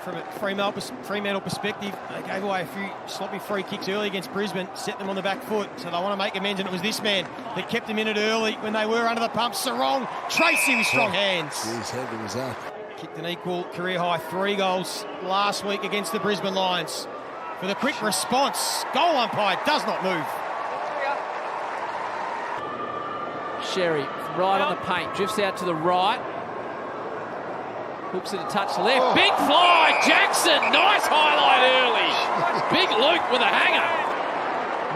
from a Fremantle perspective, they gave away a few sloppy free kicks early against Brisbane, set them on the back foot, so they want to make amends, and it was this man that kept them in it early when they were under the pump. Sarong, Tracy with strong hands. His head was up. Kicked an equal career-high 3 goals last week against the Brisbane Lions. For the quick response, goal umpire does not move. Sherry, right on the paint, drifts out to the right. Hooks it a touch left. Oh. Big fly, Jackson. Nice highlight early. Big Luke with a hanger.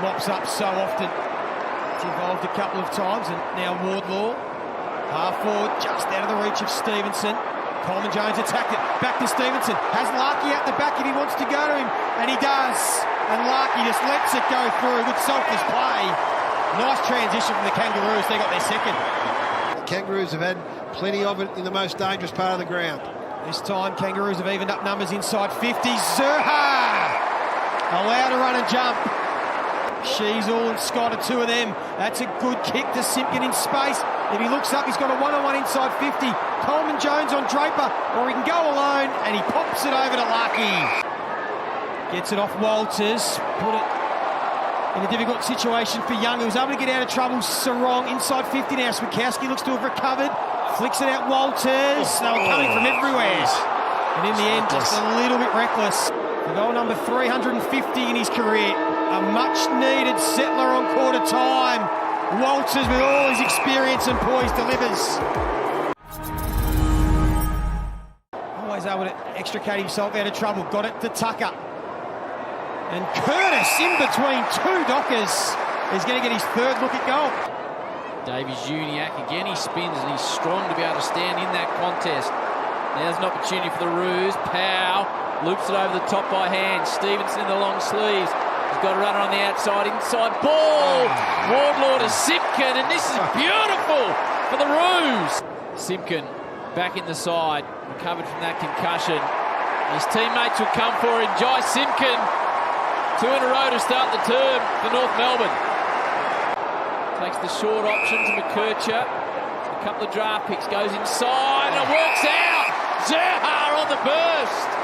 Mops up so often. It's involved a couple of times, and now Wardlaw. Half forward, just out of the reach of Stevenson. Coleman Jones attacked it. Back to Stevenson. Has Larkey out the back if he wants to go to him, and he does. And Larkey just lets it go through with selfless play. Nice transition from the Kangaroos. They got their second. The Kangaroos have had plenty of it in the most dangerous part of the ground. This time, Kangaroos have evened up numbers inside 50. Zerha allowed to run and jump. Sheasel and Scott are 2 of them. That's a good kick to Simpkin in space. If he looks up, he's got a 1-on-1 inside 50. Coleman Jones on Draper, or he can go alone, and he pops it over to Larkey. Gets it off Walters. Put it in a difficult situation for Young, who was able to get out of trouble. Sarong inside 50 now. Switkowski looks to have recovered. Flicks it out Walters. They were coming from everywhere. And in the end, just a little bit reckless. For goal number 350 in his career. A much-needed settler on quarter time. Walters, with all his experience and poise, delivers. Always able to extricate himself out of trouble. Got it to Tucker. And Curtis, in between 2 Dockers, is going to get his 3rd look at goal. Davies Uniacke again, he spins and he's strong to be able to stand in that contest. There's an opportunity for the Roos. Powell loops it over the top by hand. Stevenson in the long sleeves. He's got a runner on the outside, inside ball. Wardlaw to Simpkin, and this is beautiful for the Roos. Simpkin back in the side, recovered from that concussion. His teammates will come for him. Jai Simpkin, 2 in a row to start the term for North Melbourne. Takes the short option to McKercher. A couple of draft picks, goes inside and it works out. Zerha on the burst.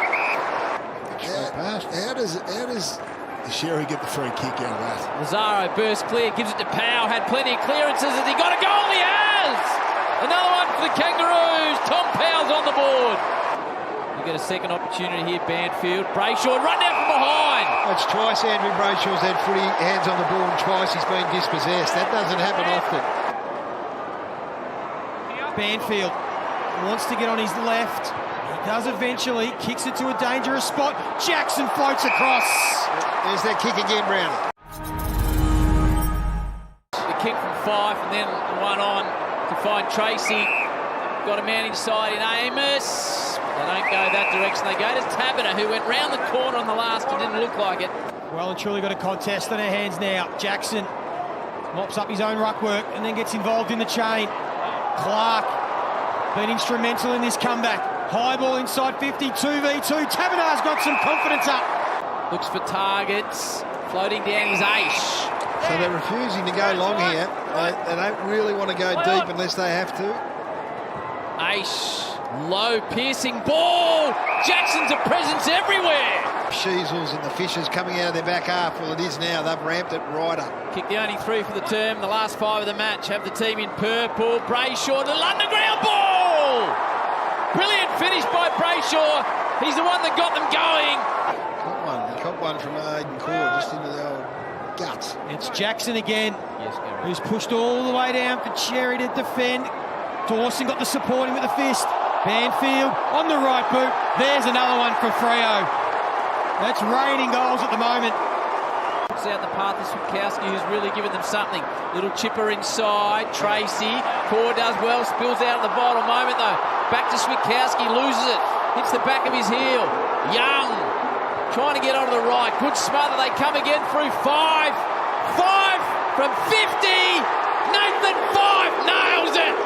How does Sherry get the free kick out of that? Lazaro burst clear, gives it to Powell, had plenty of clearances. Has he got a goal? He has! Another one for the Kangaroos. Tom Powell's on the board. You get a second opportunity here, Banfield. Brayshaw run down from behind. That's twice Andrew Brayshaw's had footy hands on the ball, and twice he's been dispossessed. That doesn't happen often. Banfield wants to get on his left. He does eventually. Kicks it to a dangerous spot. Jackson floats across. There's that kick again, Brown. The kick from 5 and then one on to find Tracy. Got a man inside in Amos. They don't go that direction. They go to Tabiner, who went round the corner on the last and didn't look like it. Well and truly got a contest on their hands now. Jackson mops up his own ruck work and then gets involved in the chain. Clark been instrumental in this comeback. High ball inside 50, 2v2. Tabiner's got some confidence up. Looks for targets. Floating down is Aish. So they're refusing to go long here. They don't really want to go deep unless they have to. Aish, low piercing ball. Jackson's a presence everywhere. Sheasels and the Fishers coming out of their back half. Well, it is now. They've ramped it right up. Kick the only 3 for the term. The last 5 of the match have the team in purple. Brayshaw, the underground ball. Brilliant finish by Brayshaw. He's the one that got them going. He caught one from Aiden Core just into the old guts. It's Jackson again, yes, Gary, who's pushed all the way down for Cherry to defend. Dawson got the supporting with the fist. Banfield on the right boot. There's another one for Freo. That's raining goals at the moment. Looks out the path of Switkowski, who's really given them something. Little chipper inside. Tracy. Core does well. Spills out at the vital moment, though. Back to Switkowski. Loses it. Hits the back of his heel. Young trying to get onto the right. Good smother. They come again through 5. 5 from 50. Nathan 5 nails it.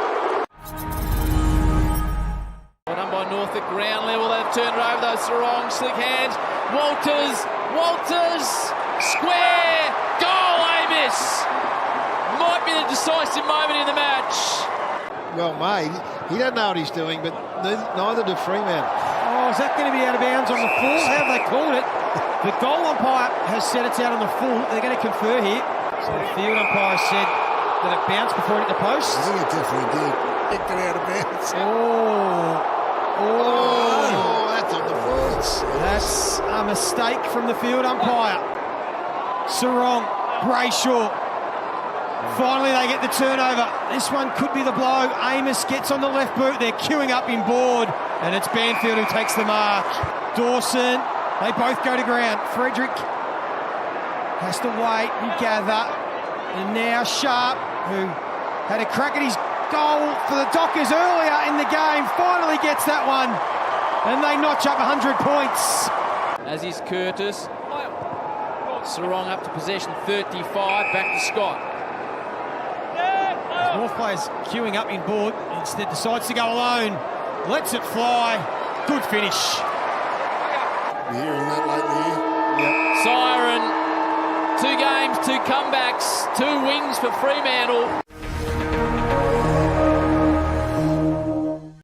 Well done by North at ground level. They've turned it over. Those Sarong slick hands. Walters. Square. Goal, Amos. Might be the decisive moment in the match. Well made. He doesn't know what he's doing, but neither do Fremantle. Oh, is that going to be out of bounds on the full? How have they called it? The goal umpire has said it's out on the full. They're going to confer here. So the field umpire said that it bounced before it hit the post. I think it definitely did. Kicked it out of bounds. Oh, that's on the full. That's a mistake from the field umpire. Sarong, Brayshaw. Finally they get the turnover. This one could be the blow. Amos gets on the left boot. They're queuing up inboard. And it's Banfield who takes the mark. Dawson, they both go to ground. Frederick has to wait and gather. And now Sharp, who had a crack at his goal for the Dockers earlier in the game, finally gets that one. And they notch up 100 points. As is Curtis. Sarong up to possession, 35, back to Scott. North players queuing up inboard. Instead decides to go alone. Lets it fly. Good finish. You hearing that lately? Siren. 2 games, 2 comebacks, 2 wins for Fremantle.